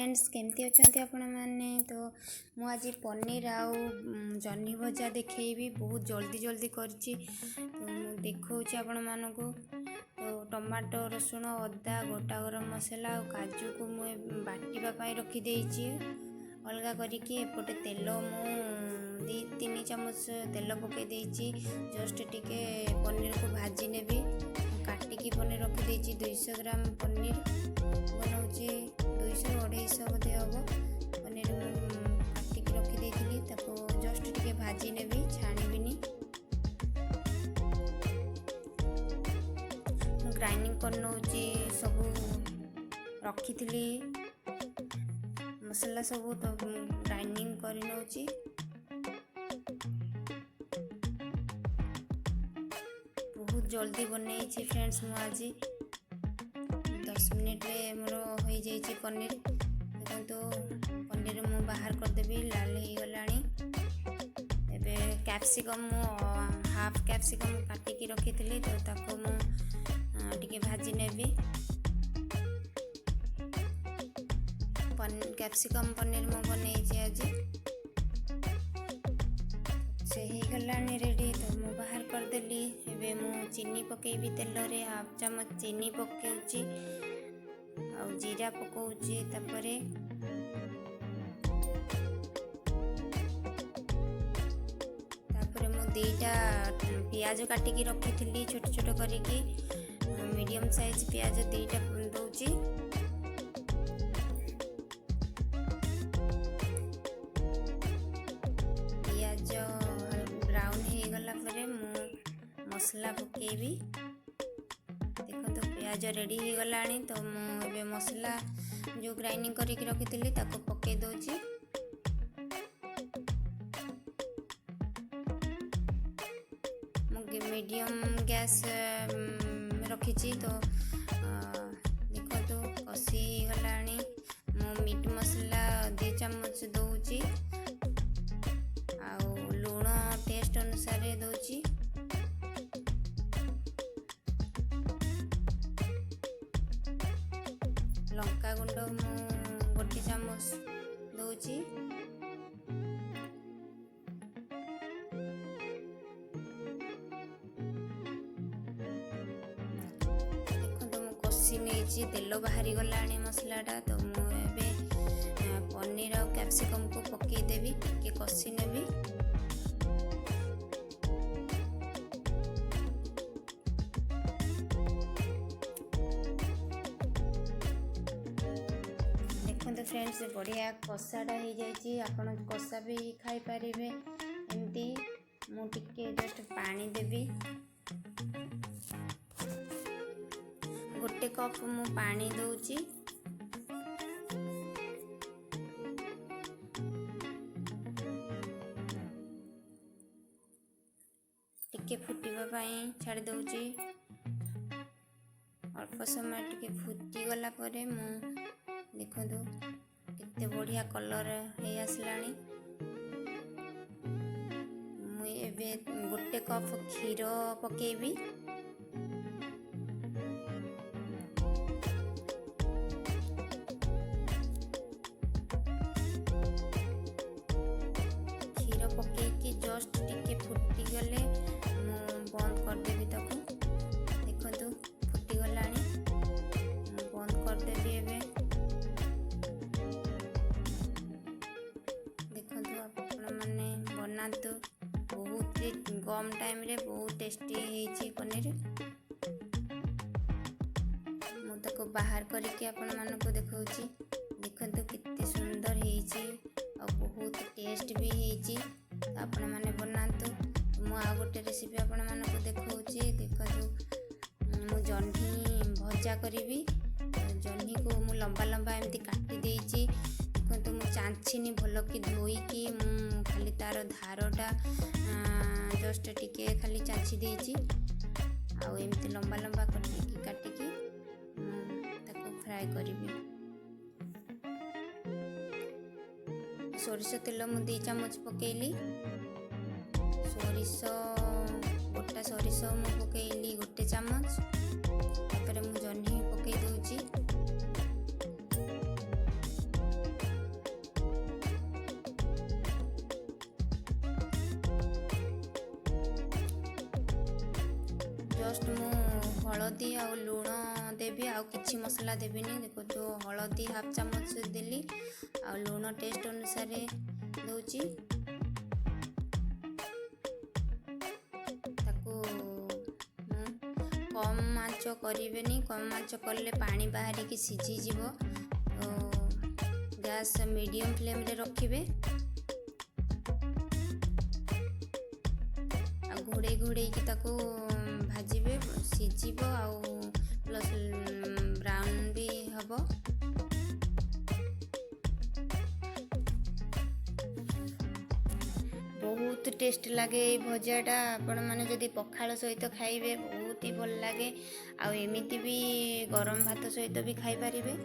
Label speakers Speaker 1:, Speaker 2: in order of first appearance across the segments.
Speaker 1: Friends केमती अच्छा आपण मैंने तो मुझे पनीर आउ जह्नी भजा देखी बहुत जल्दी जल्दी करची तो देखा आपण मानक तो टमाटो रसुण अदा गोटा गरम मसला और काजू को मुझे बाटिबा रखीदे अलगा करके एपटे तेल मु 2-3 चामच तेल पकई देची जस्ट टिके पनीर को भाजी नेबी काटिकी पनीर रखीदे 200 ग्राम पनीर बनाऊँगी 200-250 बोधे हम पनीर काटिकी रखीदे जस्ट टिके भाजी नेबी छाणीबिनी ग्राइंडिंग कर नौची सब रखी मसला सब तो ग्राइंडिंग कर नौची बहुत जल्दी बनई फ्रेंड्स मु आज 10 मिनिट रे मोर हो जाइए पनीर देखो पनीर मु बाहर करदेवी लाल हो गलानी एबे कैप्सिकम मु हाफ कैप्सिकम काटिकी रखी तो ताको मु टिके भाजी नेबी कैप्सिकम पनीर मु बनई आज से ही गलानी रेडी तो मु बाहर करदेली एबे मु चीनी पकेबी तेल रे हाफ चम्मच चीनी पकेउची और जीरा पकाउची तापरे मु 2टा प्याज काटिकी रखी छोट छोट करिकी मीडियम साइज प्याज 2टा दउची प्याज ब्राउन हो गला परे मु मसला पकेबी देखो तो प्याज रेडी हो गलानी तो मुझे मसला जो ग्राइंडिंग करके रखी ताको पके दउची मीडियम गैस रखी तो देखो तो कषी गलानी मु मीट मसला 2 चम्मच दउची आउ लुण टेस्ट अनुसार दउची लंका गुंड मु 1 चामच दउची नहीं तेल बाहरी गलानी मसलाटा तो मुझे पनीर और कैप्सिकम को पकईदेवी टिके कषी नेबी देखते फ्रेंड्स बढ़िया कषाटा हो जाए आपण कषा भी खाई पारे एमती मु टिके जस्ट पानी देवी 1 कप मु पानी दउची टिके फुटिबा पाई छाड़ी दउची अल्प समय टिके फुटी गला परे मु देखो कितने बढ़िया कलर हे आसलानी मु एबे 1 कप क्षीर पकेबी जस्ट टिके फुटी गले बंद करदेवी ताको देखो फुटी गलानी बंद करदेवी एबे देखो आपण माने बनातु बहुत कम टाइम रे बहुत टेस्टी हेची पनीर मु ताको बाहर करके आपण मानको देखौची देखो कितने सुंदर हेची और बहुत टेस्ट भी हेची आपण माने बनातु मु आ गोटे रेसिपी आपण मानको देखौची देखो मु जह्नी भजा करिवि जह्नी को मु लंबा लंबा एमती काटी देइची देखो मु चांछिनी भलो कि धोईकी मु खाली तार धारटा जस्ट टिके खाली चांछि देइची आ एमती लंबा लंबा काटिकी ताको फ्राई करिवि सोरिष तेल मु 2 चम्मच पकेली सोरिष गोटा सोरिष मु पकेली 1 चम्मच तापर मु जह्नी पकई दउची जस्ट मु हलदी आ लुण देवी आ किछि मसला देविनी। देखो जो हलदी हाफ चामच देली आ लुण टेस्ट अनुसार दउची। ताको कम आंच करेनि, कम आंच कले पानी बाहर की सीझी जीव। तो गैस मीडियम फ्लेम रे रखिबे। घोड़े घोड़े की ताको भाजिबे, सीझीब आउ प्लस ब्राउन भी हब। बहुत टेस्ट लगे ये भजाटा। आपण मैंने जदि पखाल सहित खाइबे बहुत ही भल लगे। आ एमिति भी गरम भात सहित भी खाई पारिबे।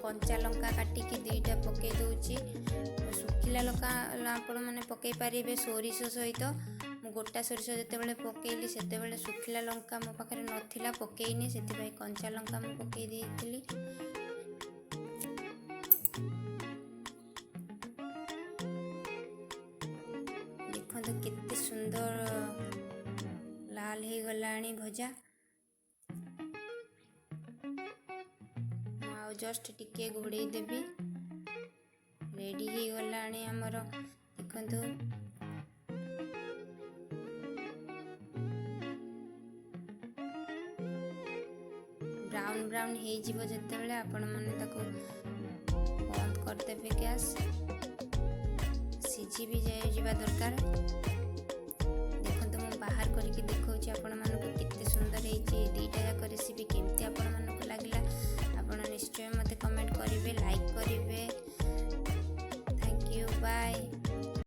Speaker 1: कंचा लंका काटिकी दुईटा पकई दूची। सुखिला लंका आपण मैंने पकई पारे सोरिष सहित। मु गोटा सोरिष जितेबाला पकईली सेतेबाला सुखिला लंका मो पाखे नथिला पकईनी, से कंचा लंका मु पकई देइथिली। देखो केते सुंदर लाल हो गलानी भजा। जस्ट टिके घोड़े देवी, रेडी हो गलानी हमर। देखंतु ब्राउन ब्राउन हो जिवो जेतेबेले आपण माने ताको बंद कर देबे गैस। सीझी भी जाय जिबा दरकार। देखंतु मु बाहर करके देखौची आपण मानको केते सुंदर हेची। दुईटा जाक रेसिपी